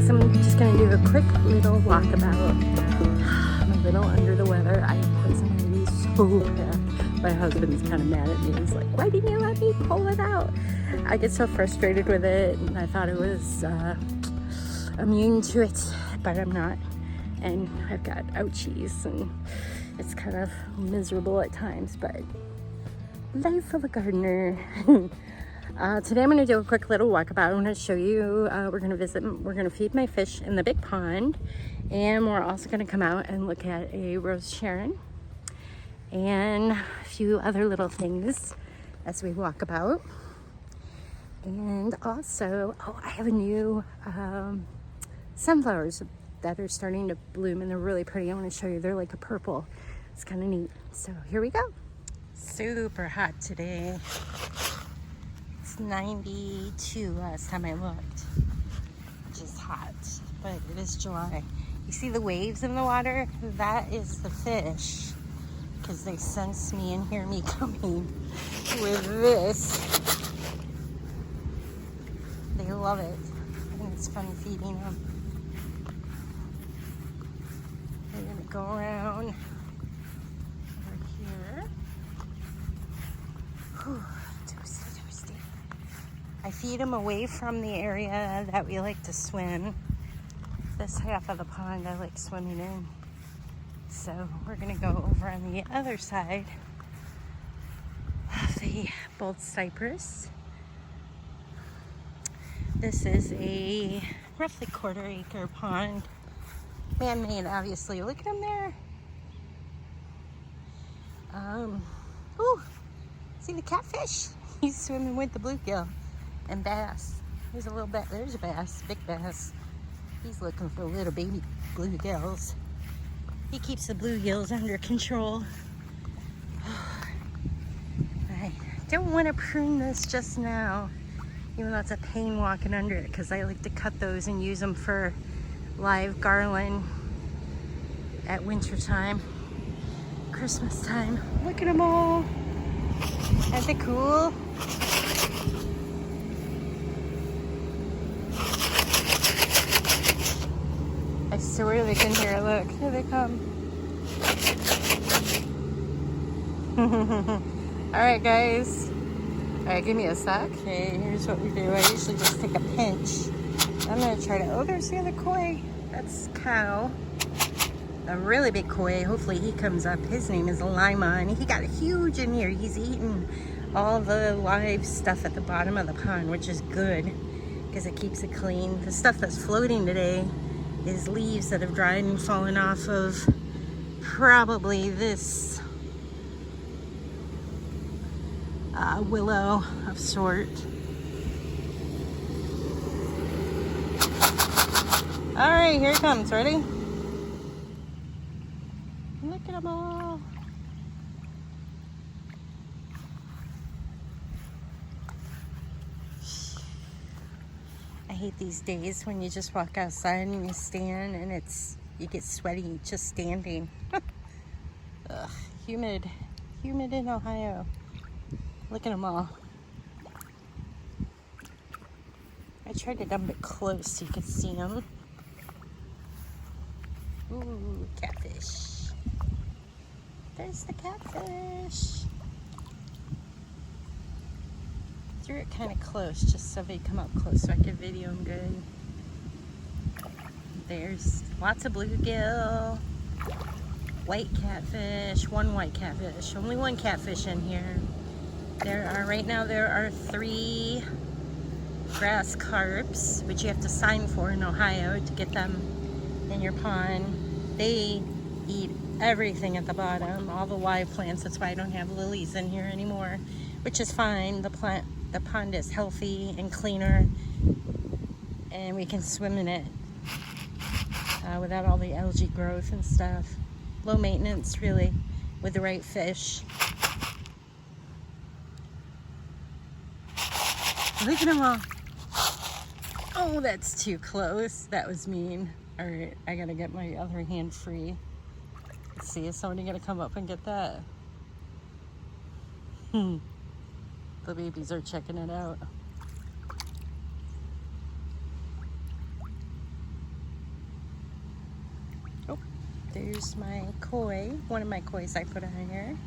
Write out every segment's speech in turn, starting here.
guys, I'm just gonna do a quick little walkabout. I'm a little under the weather. I am poisoning so bad. My husband's kind of mad at me. He's like, why didn't you let me pull it out? I get so frustrated with it, and I thought it was immune to it, but I'm not. And I've got ouchies, and it's kind of miserable at times, but life of a gardener. Today I'm going to do a quick little walkabout. I'm going to show you, we're going to feed my fish in the big pond, and we're also going to come out and look at a rose Sharon and a few other little things as we walk about. And also, I have a new sunflowers that are starting to bloom, and they're really pretty. I want to show you. They're like a purple. It's kind of neat. So here we go. Super hot today. It's 92 last time I looked, which is hot, but it is July. You see the waves in the water? That is the fish, because they sense me and hear me coming with this. They love it, and it's fun feeding them. We're gonna go around over here. Whew. I feed them away from the area that we like to swim. This half of the pond I like swimming in. So we're gonna go over on the other side of the bold cypress. This is a roughly quarter-acre pond. Man-made, obviously. Look at him there. Ooh, see the catfish? He's swimming with the bluegill. And bass. There's a little bit. There's a bass, big bass. He's looking for little baby bluegills. He keeps the bluegills under control. I don't want to prune this just now, even though it's a pain walking under it, because I like to cut those and use them for live garland at winter time, Christmas time. Look at them all. Aren't they cool? I swear they can hear. Look, here they come. Alright guys. Alright, give me a sec. Okay, here's what we do. I usually just take a pinch. I'm gonna try to, there's the other koi. That's cow. A really big koi. Hopefully he comes up. His name is Lima, and he got huge in here. He's eating all the live stuff at the bottom of the pond, which is good because it keeps it clean. The stuff that's floating today is leaves that have dried and fallen off of probably this willow of sort. All right, here it comes. Ready? Look at them all. I hate these days when you just walk outside and you stand and you get sweaty just standing. Ugh, humid in Ohio. Look at them all. I tried to dump it close so you could see them. Ooh, catfish. There's the catfish. Threw it kind of close just so they come up close so I could video them good. There's lots of bluegill, white catfish, one white catfish, only one catfish in here. Right now there are 3 grass carps, which you have to sign for in Ohio to get them in your pond. They eat everything at the bottom, all the live plants. That's why I don't have lilies in here anymore, which is fine. The pond is healthy and cleaner, and we can swim in it without all the algae growth and stuff. Low maintenance, really, with the right fish. Look at them all. Oh, that's too close. That was mean. All right, I gotta get my other hand free. Let's see, is somebody gonna come up and get that? The babies are checking it out. There's my koi, one of my kois I put on here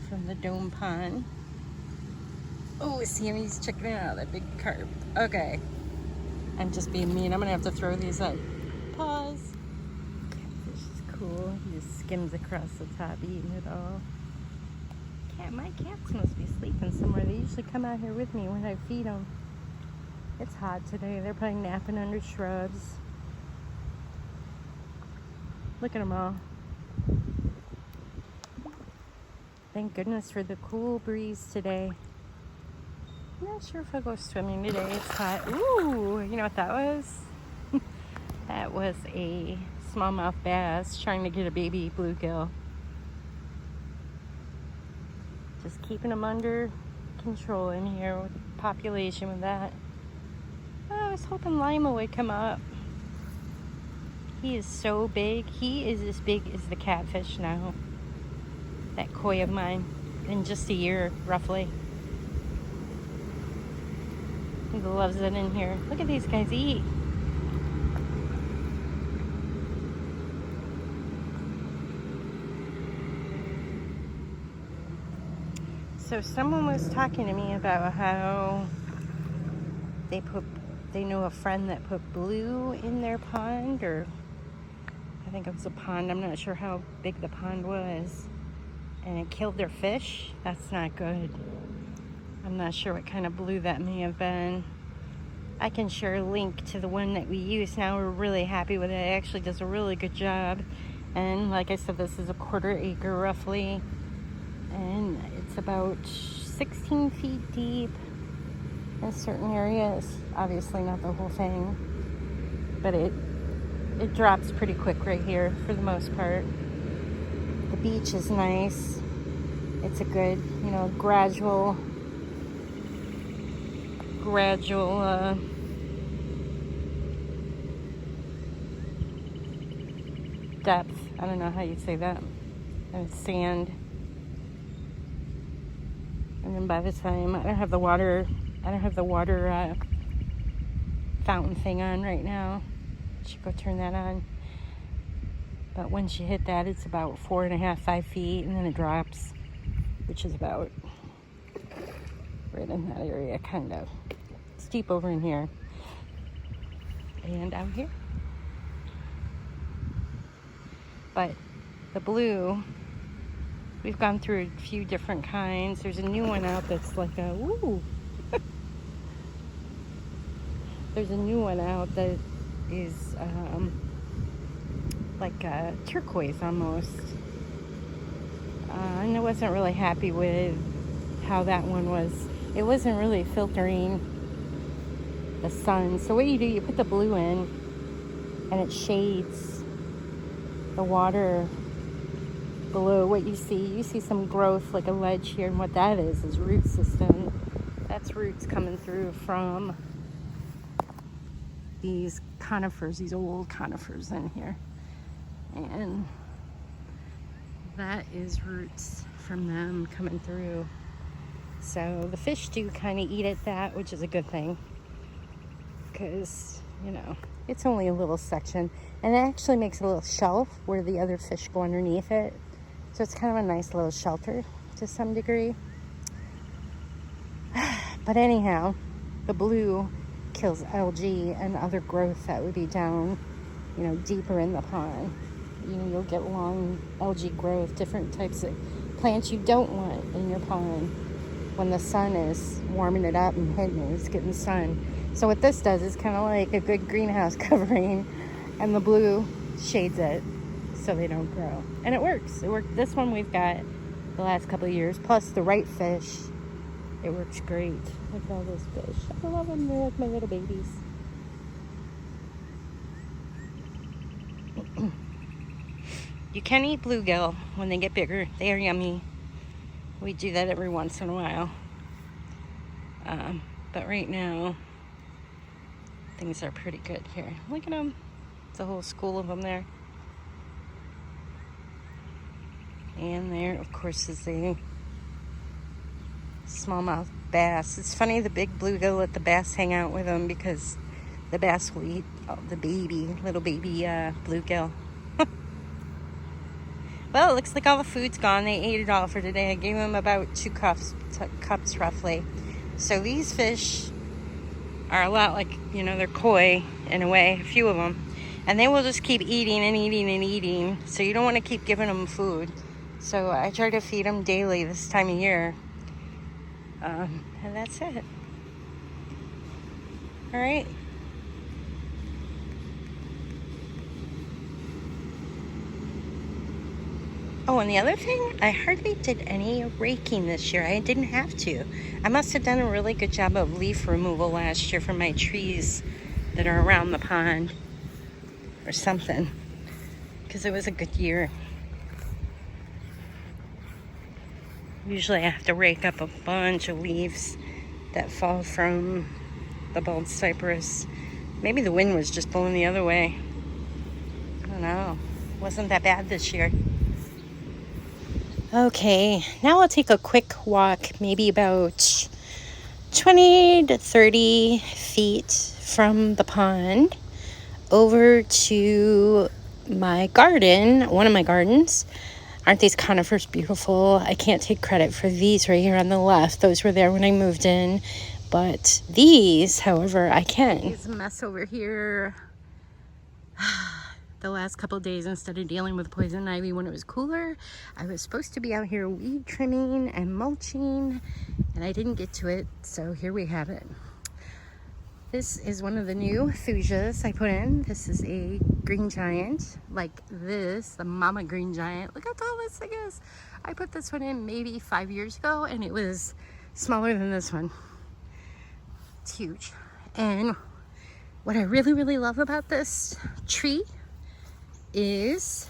from the dome pond. Oh, see him, he's checking it out, that big carp. Okay, I'm just being mean. I'm gonna have to throw these out. Pause. This is cool. He just skims across the top, eating it all. My cats must be sleeping somewhere. They usually come out here with me when I feed them. It's hot today. They're probably napping under shrubs. Look at them all. Thank goodness for the cool breeze today. I'm not sure if I'll go swimming today. It's hot. Ooh, you know what that was? That was a smallmouth bass trying to get a baby bluegill. Just keeping them under control in here with the population with that. I was hoping Lima would come up. He is so big. He is as big as the catfish now. That koi of mine. In just a year, roughly. He loves it in here. Look at these guys eat. So someone was talking to me about how they knew a friend that put blue in their pond, or I think it was a pond. I'm not sure how big the pond was, and it killed their fish. That's not good. I'm not sure what kind of blue that may have been. I can share a link to the one that we use now. We're really happy with it. It actually does a really good job. And like I said, this is a 1/4 acre roughly. And it's about 16 feet deep in certain areas. Obviously not the whole thing. But it drops pretty quick right here for the most part. The beach is nice. It's a good, gradual depth. I don't know how you say that. And it's sand. And then by the time, I don't have the water fountain thing on right now. I should go turn that on. But once you hit that, it's about 4.5, 5 feet, and then it drops, which is about right in that area, kind of. It's deep over in here and out here. But the blue, we've gone through a few different kinds. There's a new one out that's like a, ooh. There's a new one out that is like a turquoise almost. And I wasn't really happy with how that one was. It wasn't really filtering the sun. So what you do, you put the blue in and it shades the water below. What you see some growth like a ledge here, and what that is root system. That's roots coming through from these conifers, these old conifers in here. And that is roots from them coming through. So the fish do kind of eat at that, which is a good thing, because it's only a little section, and it actually makes a little shelf where the other fish go underneath it. So it's kind of a nice little shelter to some degree. But anyhow, the blue kills algae and other growth that would be down, deeper in the pond. You'll get long algae growth, different types of plants you don't want in your pond when the sun is warming it up and hitting it. It's getting sun. So what this does is kind of like a good greenhouse covering, and the blue shades it so they don't grow. And it works. It worked. This one we've got the last couple of years, plus the right fish. It works great. Look at all those fish. I love them. They're like my little babies. You can eat bluegill when they get bigger. They are yummy. We do that every once in a while. But right now, things are pretty good here. Look at them. It's a whole school of them there. And there, of course, is the smallmouth bass. It's funny, the big bluegill let the bass hang out with them, because the bass will eat the little baby bluegill. Well, it looks like all the food's gone. They ate it all for today. I gave them about 2 cups roughly. So these fish are a lot like, you know, they're koi in a way, a few of them. And they will just keep eating and eating and eating. So you don't want to keep giving them food. So I try to feed them daily this time of year. And that's it. All right. Oh, and the other thing, I hardly did any raking this year. I didn't have to. I must have done a really good job of leaf removal last year for my trees that are around the pond or something, because it was a good year. Usually I have to rake up a bunch of leaves that fall from the bald cypress. Maybe the wind was just blowing the other way. I don't know. Wasn't that bad this year. Okay, now I'll take a quick walk, maybe about 20 to 30 feet from the pond over to my garden, one of my gardens. Aren't these conifers beautiful? I can't take credit for these right here on the left. Those were there when I moved in. But these, however, I can. It's a mess over here. The last couple of days, instead of dealing with poison ivy when it was cooler, I was supposed to be out here weed trimming and mulching, and I didn't get to it, so here we have it. This is one of the new thujas I put in. This is a green giant, like this, the mama green giant. Look how tall this thing is. I put this one in maybe 5 years ago, and it was smaller than this one. It's huge. And what I really, really love about this tree is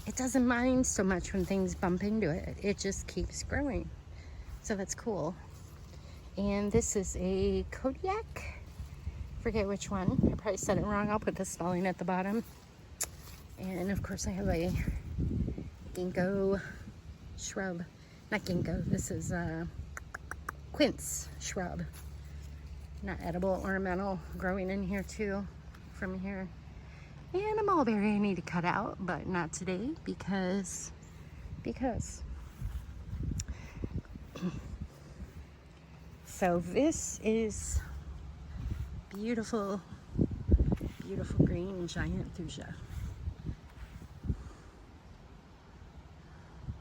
it doesn't mind so much when things bump into it. It just keeps growing. So that's cool. And this is a Kodiak. Forget which one. I probably said it wrong. I'll put the spelling at the bottom. And of course I have a ginkgo shrub. Not ginkgo. This is a quince shrub. Not edible, ornamental, growing in here too from here. And a mulberry I need to cut out, but not today because. So this is beautiful, beautiful green giant thuja.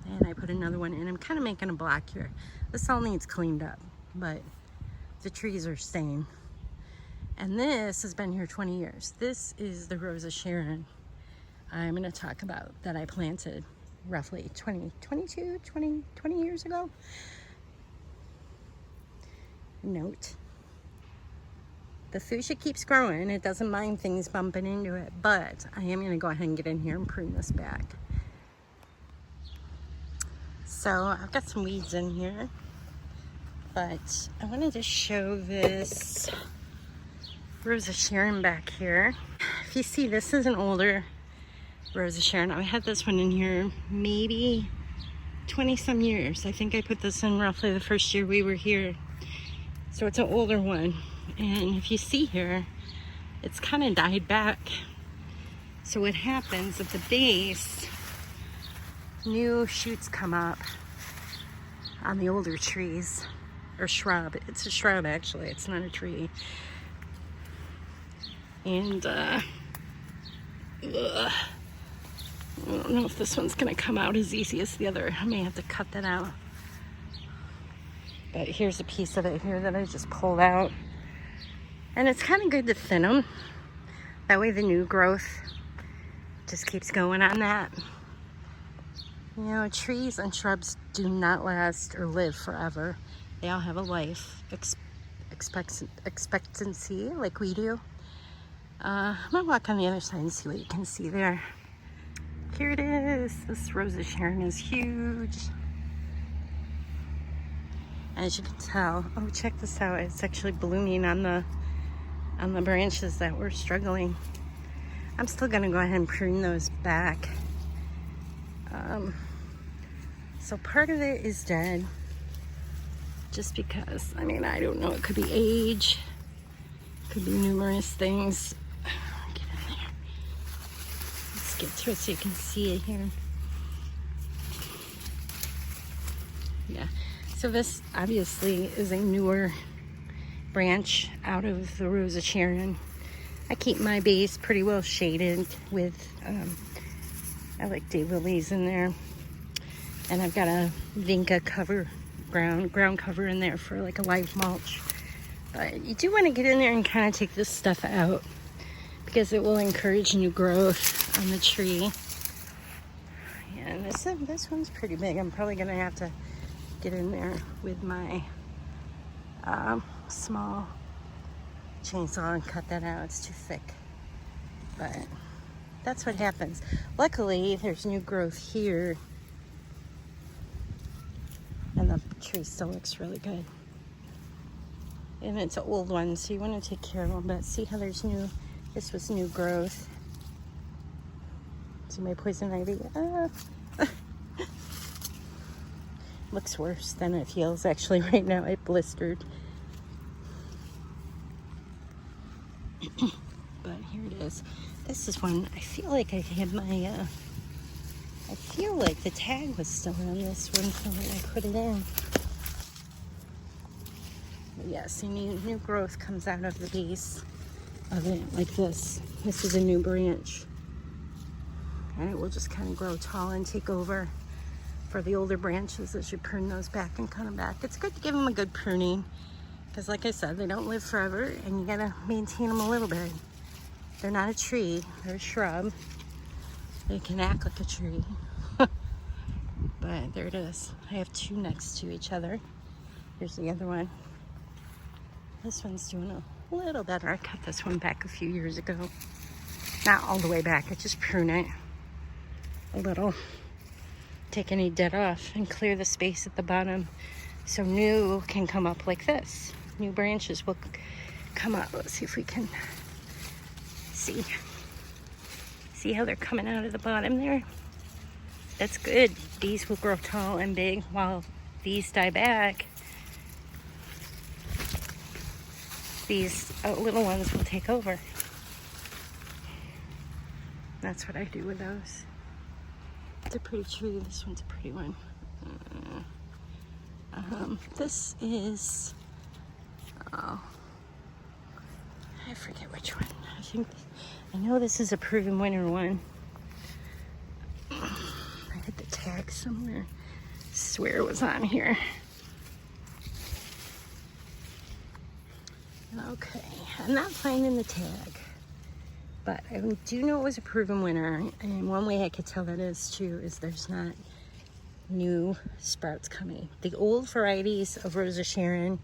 And I put another one in. I'm kind of making a block here. This all needs cleaned up, but the trees are staying. And this has been here 20 years. This is the Rose of Sharon I'm going to talk about that I planted roughly 20 years ago. Note, the thuja keeps growing. It doesn't mind things bumping into it, but I am going to go ahead and get in here and prune this back. So I've got some weeds in here, but I wanted to show this Rose of Sharon back here. If you see, this is an older Rose of Sharon. I had this one in here maybe 20 some years. I think I put this in roughly the first year we were here. So it's an older one. And if you see here, it's kind of died back. So what happens at the base, new shoots come up on the older trees, or shrub. It's a shrub actually, it's not a tree. And I don't know if this one's gonna come out as easy as the other. I may have to cut that out. But here's a piece of it here that I just pulled out. And it's kind of good to thin them. That way the new growth just keeps going on that. You know, trees and shrubs do not last or live forever. They all have a life expectancy like we do. I'm gonna walk on the other side and see what you can see there. Here it is. This Rose of Sharon is huge. As you can tell, oh, check this out. It's actually blooming on the branches that were struggling. I'm still gonna go ahead and prune those back. So part of it is dead, just because, I mean, I don't know, it could be age, could be numerous things. Get in there. Let's get to it so you can see it here. Yeah. So this obviously is a newer branch out of the Rose of Sharon. I keep my base pretty well shaded with, I like daylilies in there. And I've got a vinca cover, ground cover in there for like a live mulch. But you do want to get in there and kind of take this stuff out because it will encourage new growth on the tree. And this one's pretty big. I'm probably going to have to get in there with my small chainsaw and cut that out. It's too thick. But that's what happens. Luckily, there's new growth here. And the tree still looks really good. And it's an old one, so you want to take care of them. But see how there's this was new growth. See my poison ivy? Looks worse than it feels actually right now. It blistered. But here it is. This is one, I feel like I had my, I feel like the tag was still on this one so when I put it in. But yeah, see, new growth comes out of the base of it like this. This is a new branch. And it will just kind of grow tall and take over for the older branches as you prune those back and cut them back. It's good to give them a good pruning because like I said, they don't live forever and you gotta maintain them a little bit. They're not a tree, they're a shrub. They can act like a tree. But there it is. I have two next to each other. Here's the other one. This one's doing a little better. I cut this one back a few years ago. Not all the way back, I just prune it a little. Take any dead off and clear the space at the bottom so new can come up like this. New branches will come up. Let's see if we can see. See how they're coming out of the bottom there? That's good. These will grow tall and big while these die back. These little ones will take over. That's what I do with those. It's a pretty tree. This one's a pretty one. This is, oh, I forget which one. I know this is a proven winner one. I had the tag somewhere. I swear it was on here. Okay, I'm not finding the tag, but I do know it was a proven winner, and one way I could tell that is too is there's not new sprouts coming. The old varieties of Rose of Sharon,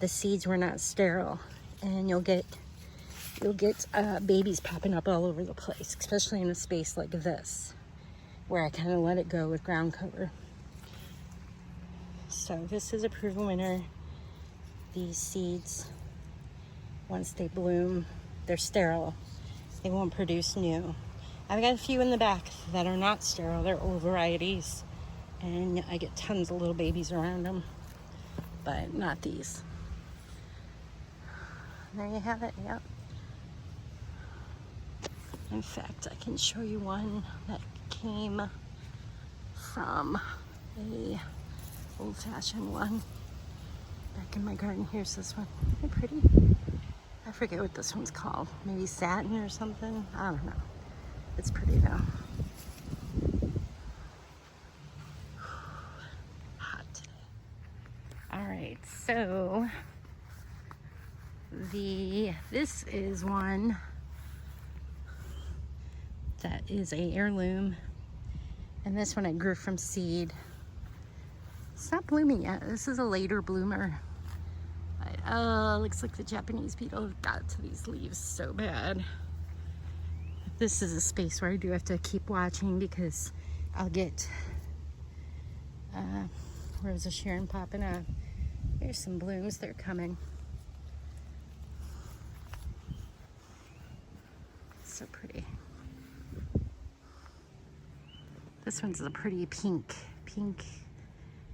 the seeds were not sterile, and you'll get babies popping up all over the place, especially in a space like this, where I kind of let it go with ground cover. So this is a proven winner. These seeds, once they bloom, they're sterile. They won't produce new. I've got a few in the back that are not sterile. They're old varieties. And I get tons of little babies around them. But not these. There you have it, yep. In fact, I can show you one that came from a old-fashioned one. Back in my garden, here's this one. They're pretty. I forget what this one's called. Maybe Satin or something. I don't know. It's pretty though. Hot today. All right, so this is one that is a heirloom, and this one I grew from seed. It's not blooming yet. This is a later bloomer. Looks like the Japanese beetle got to these leaves so bad. This is a space where I do have to keep watching because I'll get Rose of Sharon popping up. There's some blooms, they're coming. So pretty. This one's a pretty pink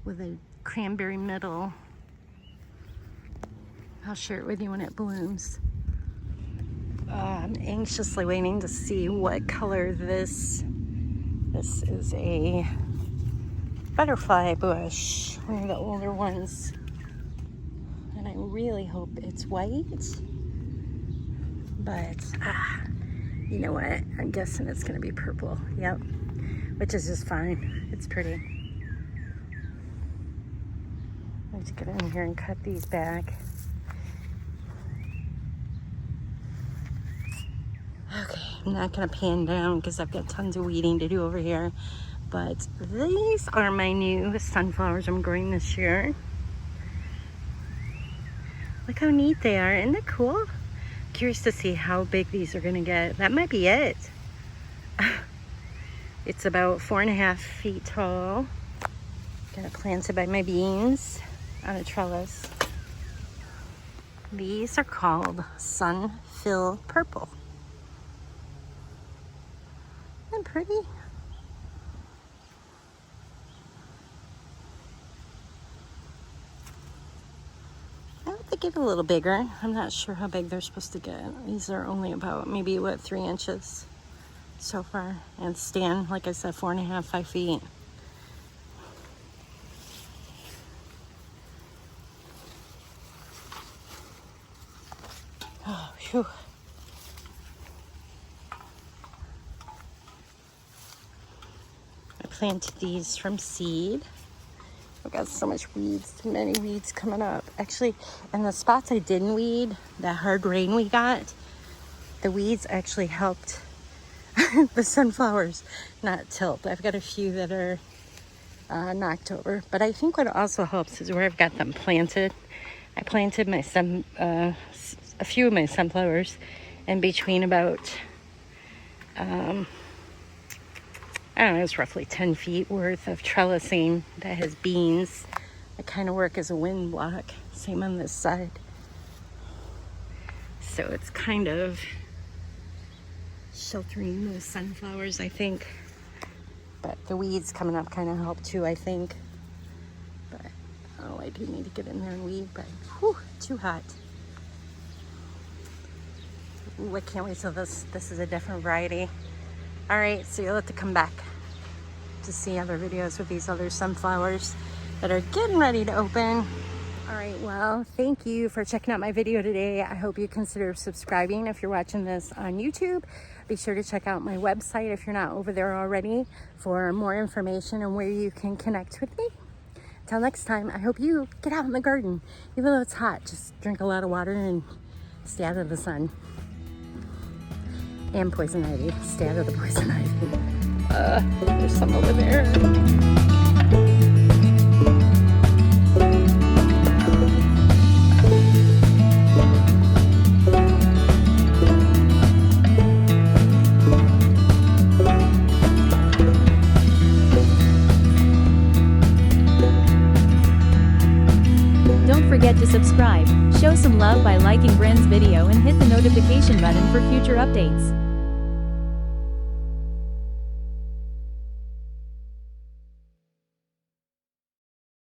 with a cranberry middle. I'll share it with you when it blooms. I'm anxiously waiting to see what color this is. A butterfly bush, one of the older ones. And I really hope it's white. But, you know what? I'm guessing it's going to be purple. Yep. Which is just fine. It's pretty. Let's get in here and cut these back. Okay, I'm not going to pan down because I've got tons of weeding to do over here. But these are my new sunflowers I'm growing this year. Look how neat they are. Isn't that cool? Curious to see how big these are going to get. That might be it. It's about 4.5 feet tall. Got it planted by my beans on a trellis. These are called sunfil purple. Isn't that pretty? They get a little bigger. I'm not sure how big they're supposed to get. These are only about maybe 3 inches so far, and stand, like I said, 4.5, 5 feet. Oh, phew. I planted these from seed. I've got so much weeds, too many weeds coming up. Actually, in the spots I didn't weed, that hard rain we got, the weeds actually helped the sunflowers not tilt. I've got a few that are knocked over. But I think what also helps is where I've got them planted. I planted my a few of my sunflowers in between about, I don't know, it's roughly 10 feet worth of trellising that has beans that kind of work as a wind block. Same on this side. So it's kind of sheltering the sunflowers, I think. But the weeds coming up kind of help too, I think. But, oh, I do need to get in there and weed, but whew, too hot. Ooh, I can't wait till this is a different variety. All right, so you'll have to come back to see other videos with these other sunflowers that are getting ready to open. All right, well, thank you for checking out my video today. I hope you consider subscribing if you're watching this on YouTube. Be sure to check out my website if you're not over there already for more information on where you can connect with me. Until next time, I hope you get out in the garden. Even though it's hot, just drink a lot of water and stay out of the sun. And poison ivy. Stay out of the poison ivy. There's some over there. Don't forget to subscribe. Show some love by liking Bryn's video and hit the notification button for future updates.